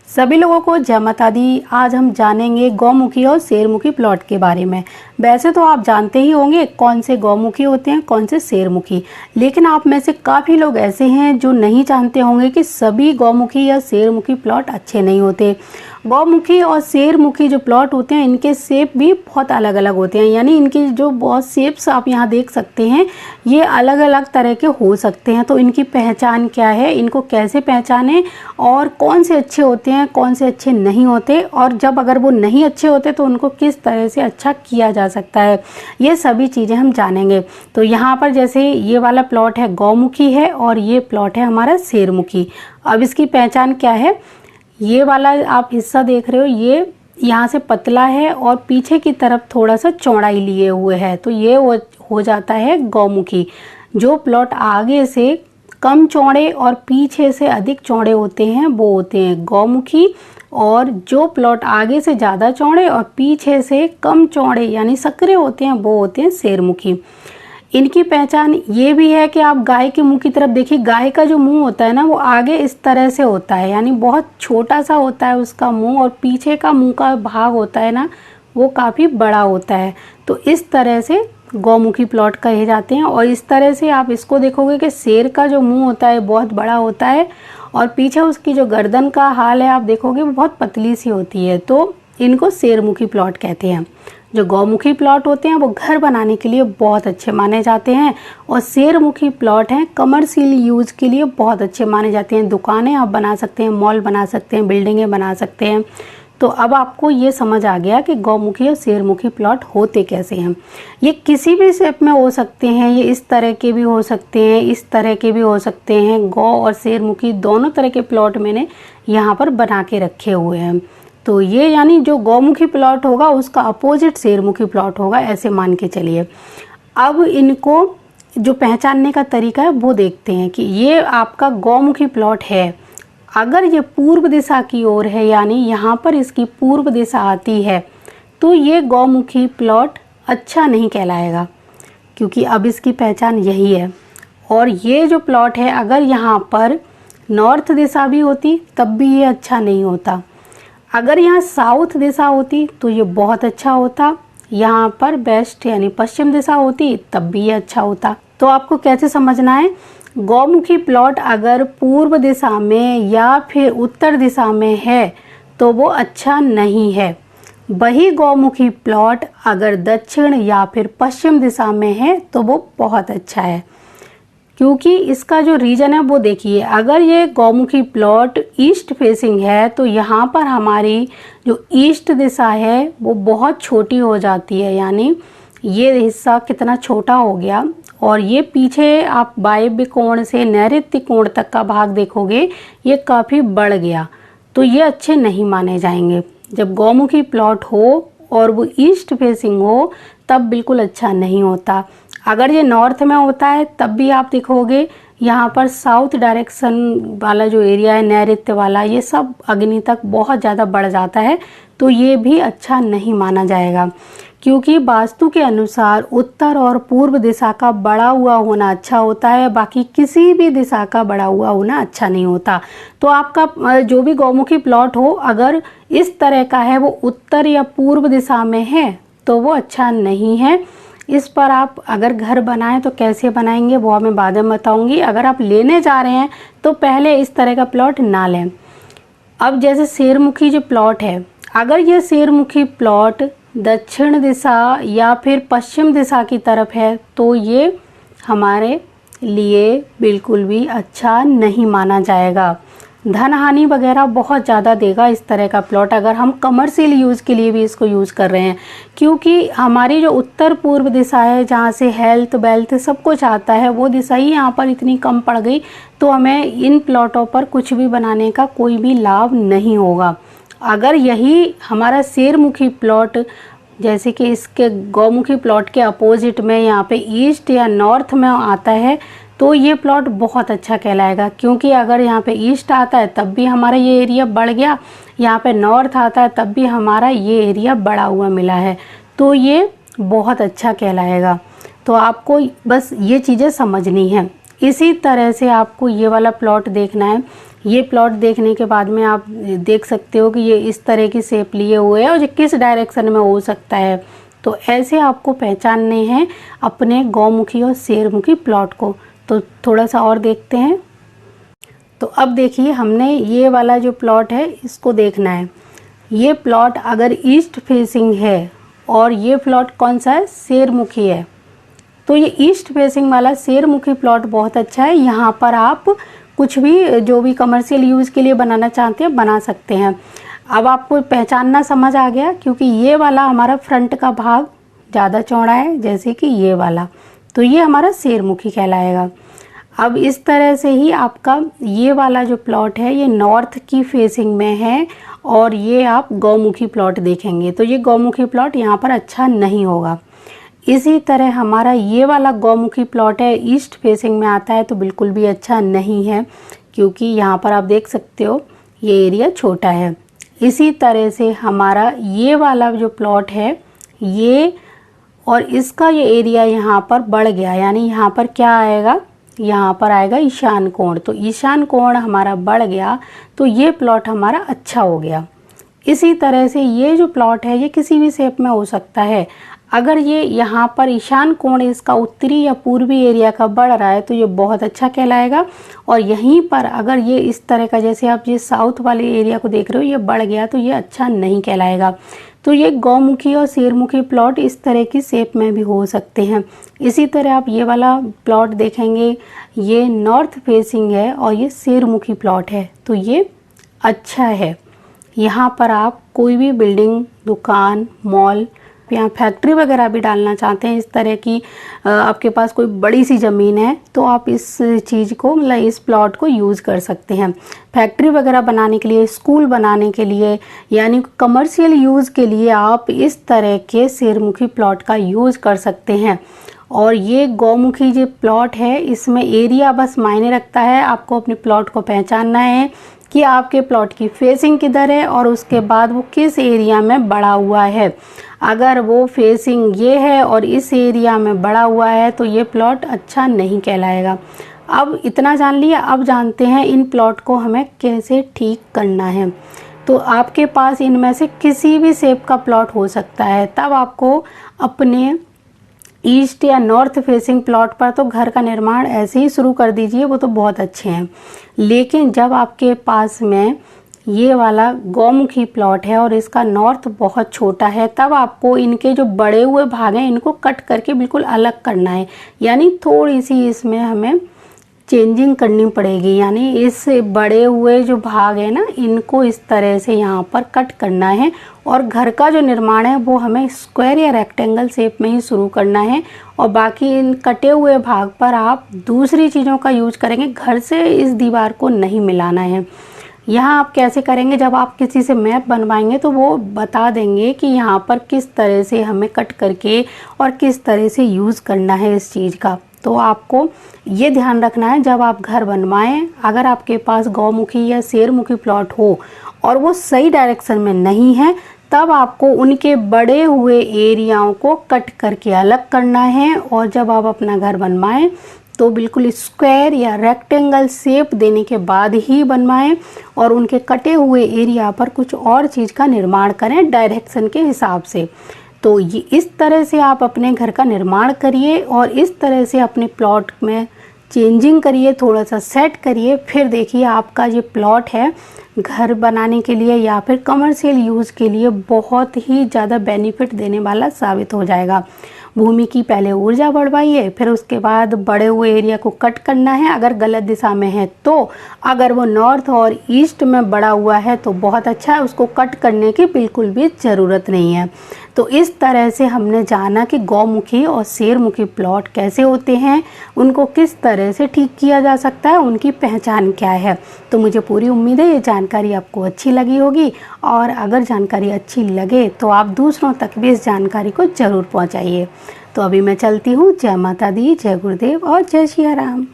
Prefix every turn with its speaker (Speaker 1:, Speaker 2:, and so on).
Speaker 1: सभी लोगों को जय माता दी। आज हम जानेंगे गौमुखी और शेरमुखी प्लॉट के बारे में। वैसे तो आप जानते ही होंगे कौन से गौमुखी होते हैं, कौन से शेरमुखी, लेकिन आप में से काफ़ी लोग ऐसे हैं जो नहीं जानते होंगे कि सभी गौमुखी या शेरमुखी प्लॉट अच्छे नहीं होते। गौमुखी और शेरमुखी जो प्लॉट होते हैं इनके शेप भी बहुत अलग अलग होते हैं, यानी इनकी जो बहुत शेप्स आप यहाँ देख सकते हैं ये अलग अलग तरह के हो सकते हैं। तो इनकी पहचान क्या है, इनको कैसे पहचानें और कौन से अच्छे होते हैं, कौन से अच्छे नहीं होते, और जब अगर वो नहीं अच्छे होते तो उनको किस तरह से अच्छा किया जा सकता है, ये सभी चीज़ें हम जानेंगे। तो यहाँ पर जैसे ये वाला प्लॉट है गौमुखी है और ये प्लॉट है हमारा शेरमुखी। अब इसकी पहचान क्या है, ये वाला आप हिस्सा देख रहे हो ये यहाँ से पतला है और पीछे की तरफ थोड़ा सा चौड़ाई लिए हुए है, तो ये हो जाता है गौमुखी। जो प्लॉट आगे से कम चौड़े और पीछे से अधिक चौड़े होते हैं वो होते हैं गौमुखी, और जो प्लॉट आगे से ज़्यादा चौड़े और पीछे से कम चौड़े यानी संकरे होते हैं वो होते हैं शेरमुखी। इनकी पहचान ये भी है कि आप गाय के मुंह की तरफ देखिए, गाय का जो मुंह होता है ना वो आगे इस तरह से होता है, यानी बहुत छोटा सा होता है उसका मुंह, और पीछे का मुंह का भाग होता है ना वो काफ़ी बड़ा होता है। तो इस तरह से गौमुखी प्लॉट कहे जाते हैं। और इस तरह से आप इसको देखोगे कि शेर का जो मुंह होता है बहुत बड़ा होता है और पीछे उसकी जो गर्दन का हाल है आप देखोगे वो बहुत पतली सी होती है, तो इनको शेरमुखी प्लॉट कहते हैं। जो गौमुखी प्लॉट होते हैं वो घर बनाने के लिए बहुत अच्छे माने जाते हैं, और शेरमुखी प्लॉट हैं कमर्शियल यूज़ के लिए बहुत अच्छे माने जाते हैं। दुकानें आप बना सकते हैं, मॉल बना सकते हैं, बिल्डिंगें बना सकते हैं। तो अब आपको ये समझ आ गया कि गौमुखी और शेरमुखी प्लॉट होते कैसे हैं। ये किसी भी शेप में हो सकते हैं, ये इस तरह के भी हो सकते हैं, इस तरह के भी हो सकते हैं। गौ और शेरमुखी दोनों तरह के प्लॉट मैंने यहाँ पर बना के रखे हुए हैं। तो ये यानी जो गौमुखी प्लॉट होगा उसका अपोजिट शेरमुखी प्लॉट होगा, ऐसे मान के चलिए। अब इनको जो पहचानने का तरीका है वो देखते हैं कि ये आपका गौमुखी प्लॉट है। अगर ये पूर्व दिशा की ओर है, यानी यहाँ पर इसकी पूर्व दिशा आती है, तो ये गौमुखी प्लॉट अच्छा नहीं कहलाएगा, क्योंकि अब इसकी पहचान यही है। और ये जो प्लॉट है अगर यहाँ पर नॉर्थ दिशा भी होती तब भी ये अच्छा नहीं होता। अगर यहाँ साउथ दिशा होती तो ये बहुत अच्छा होता, यहाँ पर वेस्ट यानी पश्चिम दिशा होती तब भी ये अच्छा होता। तो आपको कैसे समझना है, गौमुखी प्लॉट अगर पूर्व दिशा में या फिर उत्तर दिशा में है तो वो अच्छा नहीं है। वही गौमुखी प्लॉट अगर दक्षिण या फिर पश्चिम दिशा में है तो वो बहुत अच्छा है। क्योंकि इसका जो रीज़न है वो देखिए, अगर ये गौमुखी प्लॉट ईस्ट फेसिंग है तो यहाँ पर हमारी जो ईस्ट दिशा है वो बहुत छोटी हो जाती है, यानी ये हिस्सा कितना छोटा हो गया। और ये पीछे आप वायव्य कोण से नैऋत्य कोण तक का भाग देखोगे ये काफ़ी बढ़ गया, तो ये अच्छे नहीं माने जाएंगे। जब गौमुखी प्लॉट हो और वो ईस्ट फेसिंग हो तब बिल्कुल अच्छा नहीं होता। अगर ये नॉर्थ में होता है तब भी आप देखोगे यहाँ पर साउथ डायरेक्शन वाला जो एरिया है नैऋत्य वाला, ये सब अग्नि तक बहुत ज़्यादा बढ़ जाता है, तो ये भी अच्छा नहीं माना जाएगा। क्योंकि वास्तु के अनुसार उत्तर और पूर्व दिशा का बढ़ा हुआ होना अच्छा होता है, बाकी किसी भी दिशा का बढ़ा हुआ होना अच्छा नहीं होता। तो आपका जो भी गौमुखी प्लॉट हो अगर इस तरह का है, वो उत्तर या पूर्व दिशा में है तो वो अच्छा नहीं है। इस पर आप अगर घर बनाएं तो कैसे बनाएंगे वो मैं बाद में बताऊंगी। अगर आप लेने जा रहे हैं तो पहले इस तरह का प्लॉट ना लें। अब जैसे शेरमुखी जो प्लॉट है, अगर ये शेरमुखी प्लॉट दक्षिण दिशा या फिर पश्चिम दिशा की तरफ है तो ये हमारे लिए बिल्कुल भी अच्छा नहीं माना जाएगा। धन हानि वगैरह बहुत ज़्यादा देगा इस तरह का प्लॉट, अगर हम कमर्शियल यूज़ के लिए भी इसको यूज़ कर रहे हैं। क्योंकि हमारी जो उत्तर पूर्व दिशा है जहाँ से हेल्थ वेल्थ सब कुछ आता है, वो दिशा ही यहाँ पर इतनी कम पड़ गई तो हमें इन प्लॉटों पर कुछ भी बनाने का कोई भी लाभ नहीं होगा। अगर यही हमारा शेरमुखी प्लॉट जैसे कि इसके गौमुखी प्लॉट के अपोजिट में यहाँ पे ईस्ट या नॉर्थ में आता है तो ये प्लॉट बहुत अच्छा कहलाएगा। क्योंकि अगर यहाँ पे ईस्ट आता है तब भी हमारा ये एरिया बढ़ गया, यहाँ पे नॉर्थ आता है तब भी हमारा ये एरिया बढ़ा हुआ मिला है, तो ये बहुत अच्छा कहलाएगा। तो आपको बस ये चीज़ें समझनी है। इसी तरह से आपको ये वाला प्लॉट देखना है। ये प्लॉट देखने के बाद में आप देख सकते हो कि ये इस तरह की शेप लिए हुए है और ये किस डायरेक्शन में हो सकता है। तो ऐसे आपको पहचानने हैं अपने गौमुखी और शेरमुखी प्लॉट को। तो थोड़ा सा और देखते हैं। तो अब देखिए, हमने ये वाला जो प्लॉट है इसको देखना है। ये प्लॉट अगर ईस्ट फेसिंग है और ये प्लॉट कौन सा है, शेरमुखी है, तो ये ईस्ट फेसिंग वाला शेरमुखी प्लॉट बहुत अच्छा है। यहाँ पर आप कुछ भी जो भी कमर्शियल यूज़ के लिए बनाना चाहते हैं बना सकते हैं। अब आपको पहचानना समझ आ गया, क्योंकि ये वाला हमारा फ्रंट का भाग ज़्यादा चौड़ा है जैसे कि ये वाला, तो ये हमारा शेरमुखी कहलाएगा। अब इस तरह से ही आपका ये वाला जो प्लॉट है ये नॉर्थ की फेसिंग में है और ये आप गौमुखी प्लॉट देखेंगे तो ये गौमुखी प्लॉट यहाँ पर अच्छा नहीं होगा। इसी तरह हमारा ये वाला गौमुखी प्लॉट है ईस्ट फेसिंग में आता है तो बिल्कुल भी अच्छा नहीं है, क्योंकि यहाँ पर आप देख सकते हो ये एरिया छोटा है। इसी तरह से हमारा ये वाला जो प्लॉट है ये और इसका ये एरिया यहाँ पर बढ़ गया, यानी यहाँ पर क्या आएगा, यहाँ पर आएगा ईशान कोण। तो ईशान कोण हमारा बढ़ गया तो ये प्लॉट हमारा अच्छा हो गया। इसी तरह से ये जो प्लॉट है ये किसी भी शेप में हो सकता है। अगर ये यहाँ पर ईशान कोण इसका उत्तरी या पूर्वी एरिया का बढ़ रहा है तो ये बहुत अच्छा कहलाएगा। और यहीं पर अगर ये इस तरह का, जैसे आप ये साउथ वाले एरिया को देख रहे हो, ये बढ़ गया तो ये अच्छा नहीं कहलाएगा। तो ये गौमुखी और शेरमुखी प्लॉट इस तरह की शेप में भी हो सकते हैं। इसी तरह आप ये वाला प्लॉट देखेंगे, ये नॉर्थ फेसिंग है और ये शेरमुखी प्लॉट है तो ये अच्छा है। यहाँ पर आप कोई भी बिल्डिंग, दुकान, मॉल, यहाँ फैक्ट्री वगैरह भी डालना चाहते हैं, इस तरह की आपके पास कोई बड़ी सी ज़मीन है तो आप इस चीज़ को, मतलब इस प्लॉट को यूज़ कर सकते हैं। फैक्ट्री वगैरह बनाने के लिए, स्कूल बनाने के लिए, यानी कमर्शियल यूज़ के लिए आप इस तरह के शेरमुखी प्लॉट का यूज़ कर सकते हैं। और ये गौमुखी जो प्लॉट है इसमें एरिया बस मायने रखता है। आपको अपने प्लॉट को पहचानना है कि आपके प्लॉट की फेसिंग किधर है और उसके बाद वो किस एरिया में बढ़ा हुआ है। अगर वो फेसिंग ये है और इस एरिया में बढ़ा हुआ है तो ये प्लॉट अच्छा नहीं कहलाएगा। अब इतना जान लिया, अब जानते हैं इन प्लॉट को हमें कैसे ठीक करना है। तो आपके पास इनमें से किसी भी शेप का प्लॉट हो सकता है, तब आपको अपने ईस्ट या नॉर्थ फेसिंग प्लॉट पर तो घर का निर्माण ऐसे ही शुरू कर दीजिए, वो तो बहुत अच्छे हैं। लेकिन जब आपके पास में ये वाला गौमुखी प्लॉट है और इसका नॉर्थ बहुत छोटा है, तब आपको इनके जो बड़े हुए भाग हैं इनको कट करके बिल्कुल अलग करना है। यानी थोड़ी सी इसमें हमें चेंजिंग करनी पड़ेगी, यानी इस बड़े हुए जो भाग है ना इनको इस तरह से यहाँ पर कट करना है। और घर का जो निर्माण है वो हमें स्क्वायर या रेक्टेंगल शेप में ही शुरू करना है और बाकी इन कटे हुए भाग पर आप दूसरी चीज़ों का यूज करेंगे, घर से इस दीवार को नहीं मिलाना है। यहाँ आप कैसे करेंगे, जब आप किसी से मैप बनवाएंगे तो वो बता देंगे कि यहाँ पर किस तरह से हमें कट करके और किस तरह से यूज़ करना है इस चीज़ का। तो आपको ये ध्यान रखना है जब आप घर बनवाएं, अगर आपके पास गौमुखी या शेरमुखी प्लॉट हो और वो सही डायरेक्शन में नहीं है, तब आपको उनके बड़े हुए एरियाओं को कट करके अलग करना है। और जब आप अपना घर बनवाएं तो बिल्कुल स्क्वायर या रेक्टेंगल शेप देने के बाद ही बनवाएं और उनके कटे हुए एरिया पर कुछ और चीज़ का निर्माण करें डायरेक्शन के हिसाब से। तो ये इस तरह से आप अपने घर का निर्माण करिए और इस तरह से अपने प्लॉट में चेंजिंग करिए, थोड़ा सा सेट करिए, फिर देखिए आपका ये प्लॉट है घर बनाने के लिए या फिर कमर्शियल यूज़ के लिए बहुत ही ज़्यादा बेनिफिट देने वाला साबित हो जाएगा। भूमि की पहले ऊर्जा बढ़वाइए, फिर उसके बाद बड़े हुए एरिया को कट करना है अगर गलत दिशा में है तो। अगर वो नॉर्थ और ईस्ट में बढ़ा हुआ है तो बहुत अच्छा है, उसको कट करने की बिल्कुल भी ज़रूरत नहीं है। तो इस तरह से हमने जाना कि गौमुखी और शेरमुखी प्लॉट कैसे होते हैं, उनको किस तरह से ठीक किया जा सकता है, उनकी पहचान क्या है। तो मुझे पूरी उम्मीद है ये जानकारी आपको अच्छी लगी होगी और अगर जानकारी अच्छी लगे तो आप दूसरों तक भी इस जानकारी को ज़रूर पहुंचाइए। तो अभी मैं चलती हूँ। जय माता दी, जय गुरुदेव और जय सिया राम।